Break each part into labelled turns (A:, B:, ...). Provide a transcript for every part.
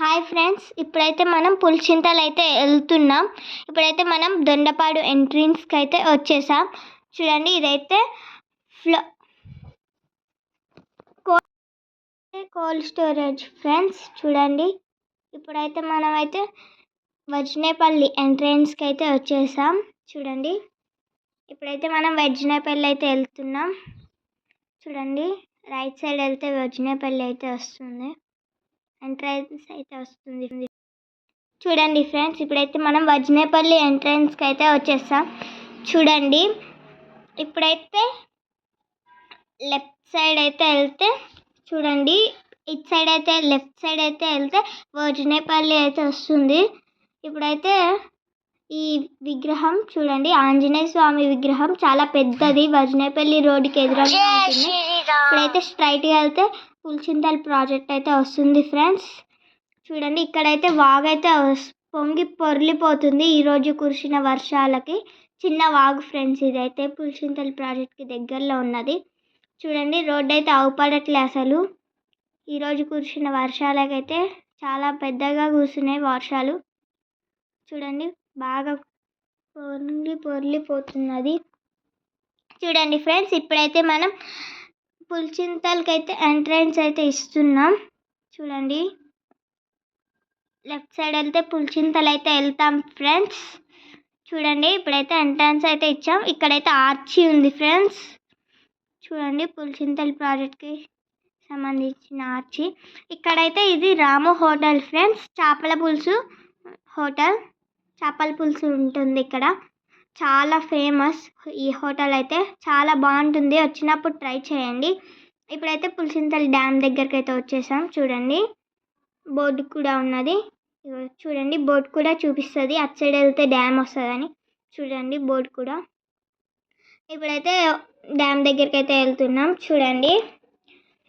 A: Hi friends, ఇప్పుడైతే మనం పులిచింతలు అయితే వెళ్తున్నాం. ఇప్పుడైతే మనం దొండపాడు ఎంట్రన్స్కి అయితే వచ్చేసాం. చూడండి, ఇదైతే కోల్డ్ స్టోరేజ్ ఫ్రెండ్స్. చూడండి, ఇప్పుడైతే మనమైతే వజ్నేపల్లి ఎంట్రన్స్కి అయితే వచ్చేసాం. చూడండి, ఇప్పుడైతే మనం వజ్నేపల్లి అయితే వెళ్తున్నాం. చూడండి, రైట్ సైడ్ వెళ్తే వజ్నేపల్లి అయితే వస్తుంది, ఎంట్రన్స్ అయితే వస్తుంది. చూడండి ఫ్రెండ్స్, ఇప్పుడైతే మనం వజ్నేపల్లి ఎంట్రన్స్కి అయితే వచ్చేసాం. చూడండి, ఇప్పుడైతే లెఫ్ట్ సైడ్ అయితే వెళ్తే చూడండి, ఇటు సైడ్ అయితే లెఫ్ట్ సైడ్ అయితే వెళ్తే వజ్నేపల్లి అయితే వస్తుంది. ఇప్పుడైతే ఈ విగ్రహం చూడండి, ఆంజనేయ స్వామి విగ్రహం చాలా పెద్దది, వజ్నేపల్లి రోడ్డుకి ఎదురుగా ఉంటుంది. ఇప్పుడైతే స్ట్రైట్గా వెళ్తే పులిచింతల ప్రాజెక్ట్ అయితే వస్తుంది ఫ్రెండ్స్. చూడండి, ఇక్కడైతే వాగైతే పొంగి పొర్లిపోతుంది ఈరోజు కురిసిన వర్షాలకి. చిన్న వాగు ఫ్రెండ్స్, ఇదైతే పులిచింతల ప్రాజెక్ట్కి దగ్గరలో ఉన్నది. చూడండి, రోడ్డు అయితే అవుపడట్లే అసలు. ఈరోజు కురిసిన వర్షాలకైతే చాలా పెద్దగా కురిసినాయి వర్షాలు. చూడండి, బాగా పొర్లిపోతున్నది. చూడండి ఫ్రెండ్స్, ఇప్పుడైతే మనం పులిచింతలకి అయితే ఎంట్రన్స్ అయితే ఇస్తున్నాం. చూడండి, లెఫ్ట్ సైడ్ వెళ్తే పులిచింతలు అయితే వెళ్తాం ఫ్రెండ్స్. చూడండి, ఇప్పుడైతే ఎంట్రన్స్ అయితే ఇచ్చాం. ఇక్కడైతే ఆర్చి ఉంది ఫ్రెండ్స్. చూడండి, పులిచింతల ప్రాజెక్ట్కి సంబంధించిన ఆర్చి. ఇక్కడైతే ఇది రాము హోటల్ ఫ్రెండ్స్, చేపల పులుసు హోటల్. చేపల పులుసు ఉంటుంది ఇక్కడ, చాలా ఫేమస్ ఈ హోటల్ అయితే, చాలా బాగుంటుంది, వచ్చినప్పుడు ట్రై చేయండి. ఇప్పుడైతే పులిచింతల డ్యామ్ దగ్గరికి అయితే వచ్చేసాం. చూడండి, బోర్డు కూడా ఉన్నది. చూడండి, బోర్డు కూడా చూపిస్తుంది అటు సైడ్ వెళ్తే డ్యామ్ వస్తుందని. చూడండి, బోర్డు కూడా. ఇప్పుడైతే డ్యామ్ దగ్గరికి అయితే వెళ్తున్నాం. చూడండి,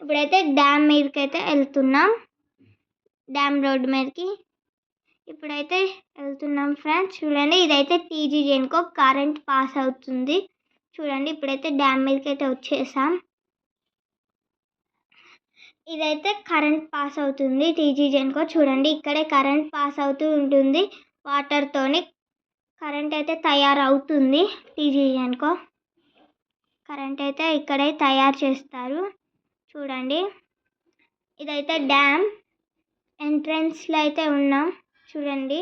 A: ఇప్పుడైతే డ్యామ్ మీదకి అయితే వెళ్తున్నాం, డ్యామ్ రోడ్డు మీదకి ఇప్పుడైతే వెళ్తున్నాం ఫ్రెండ్స్. చూడండి, ఇదైతే టీజీ జెన్కో కరెంట్ పాస్ అవుతుంది. చూడండి, ఇప్పుడైతే డ్యామ్ మీదకి అయితే వచ్చేసాం. ఇదైతే కరెంట్ పాస్ అవుతుంది టీజీ జెన్కో. చూడండి, ఇక్కడే కరెంట్ పాస్ అవుతూ ఉంటుంది, వాటర్తోని కరెంట్ అయితే తయారవుతుంది. టీజీ జెన్కో కరెంట్ అయితే ఇక్కడే తయారు చేస్తారు. చూడండి, ఇదైతే డ్యామ్ ఎంట్రన్స్లో అయితే ఉన్నాం. చూడండి,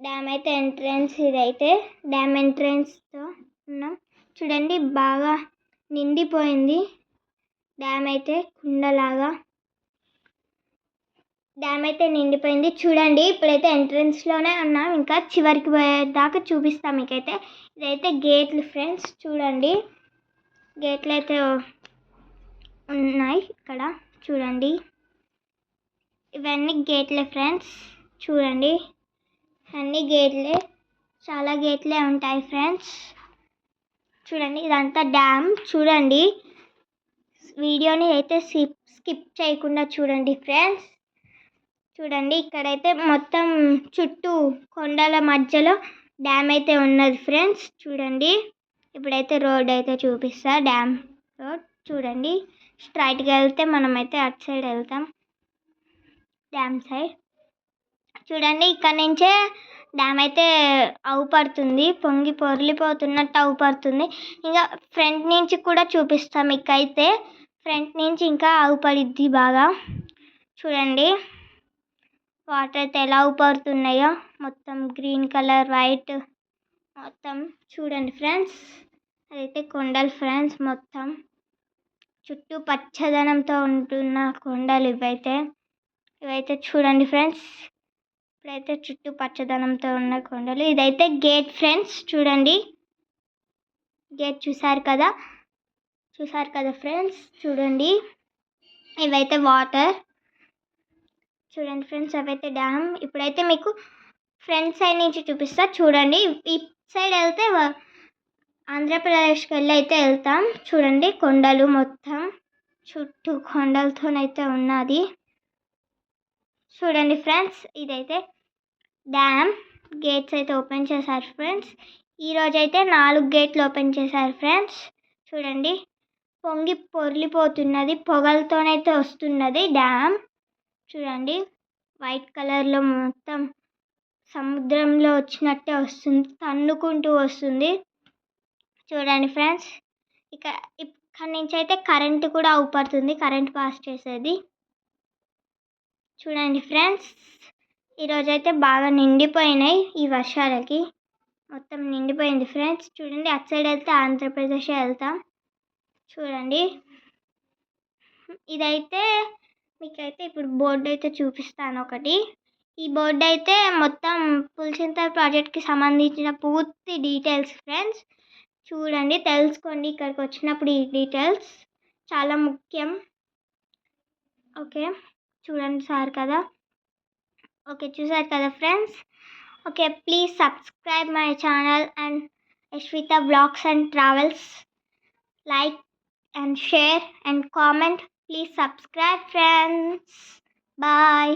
A: డ్యామ్ అయితే ఎంట్రన్స్, ఇదైతే డ్యామ్ ఎంట్రన్స్తో ఉన్నాం. చూడండి, బాగా నిండిపోయింది డ్యామ్ అయితే, కుండలాగా డ్యామ్ అయితే నిండిపోయింది. చూడండి, ఇప్పుడైతే ఎంట్రన్స్లోనే ఉన్నాం, ఇంకా చివరికి పోయేదాకా చూపిస్తాం మీకైతే. ఇదైతే గేట్లు ఫ్రెండ్స్. చూడండి, గేట్లు అయితే ఉన్నాయి ఇక్కడ. చూడండి, ఇవన్నీ గేట్లే ఫ్రెండ్స్. చూడండి, అన్ని గేట్లే, చాలా గేట్లే ఉంటాయి ఫ్రెండ్స్. చూడండి, ఇదంతా డ్యామ్. చూడండి, వీడియోని అయితే స్కిప్ చేయకుండా చూడండి ఫ్రెండ్స్. చూడండి, ఇక్కడైతే మొత్తం చుట్టూ కొండల మధ్యలో డ్యామ్ అయితే ఉన్నది ఫ్రెండ్స్. చూడండి, ఇప్పుడైతే రోడ్ అయితే చూపిస్తా, డ్యామ్ రోడ్. చూడండి, స్ట్రైట్గా వెళ్తే మనమైతే అటు సైడ్ వెళ్తాం, డ్యామ్ సైడ్. చూడండి, ఇక్కడ నుంచే డ్యామ్ అయితే అవుపడుతుంది, పొంగి పొర్లిపోతున్నట్టు అవుపడుతుంది. ఇంకా ఫ్రంట్ నుంచి కూడా చూపిస్తాం మీకైతే, ఫ్రంట్ నుంచి ఇంకా అవుపడిద్ది బాగా. చూడండి, వాటర్ అయితే ఎలా అవుపడుతున్నాయో, మొత్తం గ్రీన్ కలర్, వైట్ మొత్తం. చూడండి ఫ్రెండ్స్, అదైతే కొండలు ఫ్రెండ్స్, మొత్తం చుట్టూ పచ్చదనంతో ఉంటున్న కొండలు ఇవైతే చూడండి ఫ్రెండ్స్. ఇప్పుడైతే చుట్టూ పచ్చదనంతో ఉన్న కొండలు. ఇదైతే గేట్ ఫ్రెండ్స్. చూడండి, గేట్ చూసారు కదా ఫ్రెండ్స్. చూడండి, ఇవైతే వాటర్. చూడండి ఫ్రెండ్స్, అవైతే డ్యామ్. ఇప్పుడైతే మీకు ఫ్రంట్ సైడ్ నుంచి చూపిస్తా. చూడండి, ఈ సైడ్ వెళ్తే ఆంధ్రప్రదేశ్కి అయితే వెళ్తాం. చూడండి, కొండలు మొత్తం చుట్టూ కొండలతోనైతే ఉన్నది. చూడండి ఫ్రెండ్స్, ఇదైతే డ్యామ్. గేట్స్ అయితే ఓపెన్ చేశారు ఫ్రెండ్స్. ఈరోజు అయితే 4 గేట్లు ఓపెన్ చేశారు ఫ్రెండ్స్. చూడండి, పొంగి పొర్లిపోతున్నది, పొగలతోనైతే వస్తున్నది డ్యామ్. చూడండి, వైట్ కలర్లో మొత్తం సముద్రంలో వచ్చినట్టే వస్తుంది, తన్నుకుంటూ వస్తుంది. చూడండి ఫ్రెండ్స్, ఇక్కడ నుంచి అయితే కరెంటు కూడా అవుపడుతుంది, కరెంట్ పాస్ చేసేది. చూడండి ఫ్రెండ్స్, ఈరోజైతే బాగా నిండిపోయినాయి ఈ వర్షాలకి, మొత్తం నిండిపోయింది ఫ్రెండ్స్. చూడండి, అటు సైడ్ వెళ్తే ఆంధ్రప్రదేశ్ వెళ్తాం. చూడండి, ఇదైతే మీకైతే ఇప్పుడు బోర్డు అయితే చూపిస్తాను ఒకటి. ఈ బోర్డు అయితే మొత్తం పులిచింతల ప్రాజెక్ట్కి సంబంధించిన పూర్తి డీటెయిల్స్ ఫ్రెండ్స్. చూడండి, తెలుసుకోండి, ఇక్కడికి వచ్చినప్పుడు ఈ డీటెయిల్స్ చాలా ముఖ్యం. ఓకే, చూడండి చూసారు కదా friends. Okay, please subscribe my channel and Yashwitha blogs and travels. Like and share and comment. Please subscribe friends. Bye.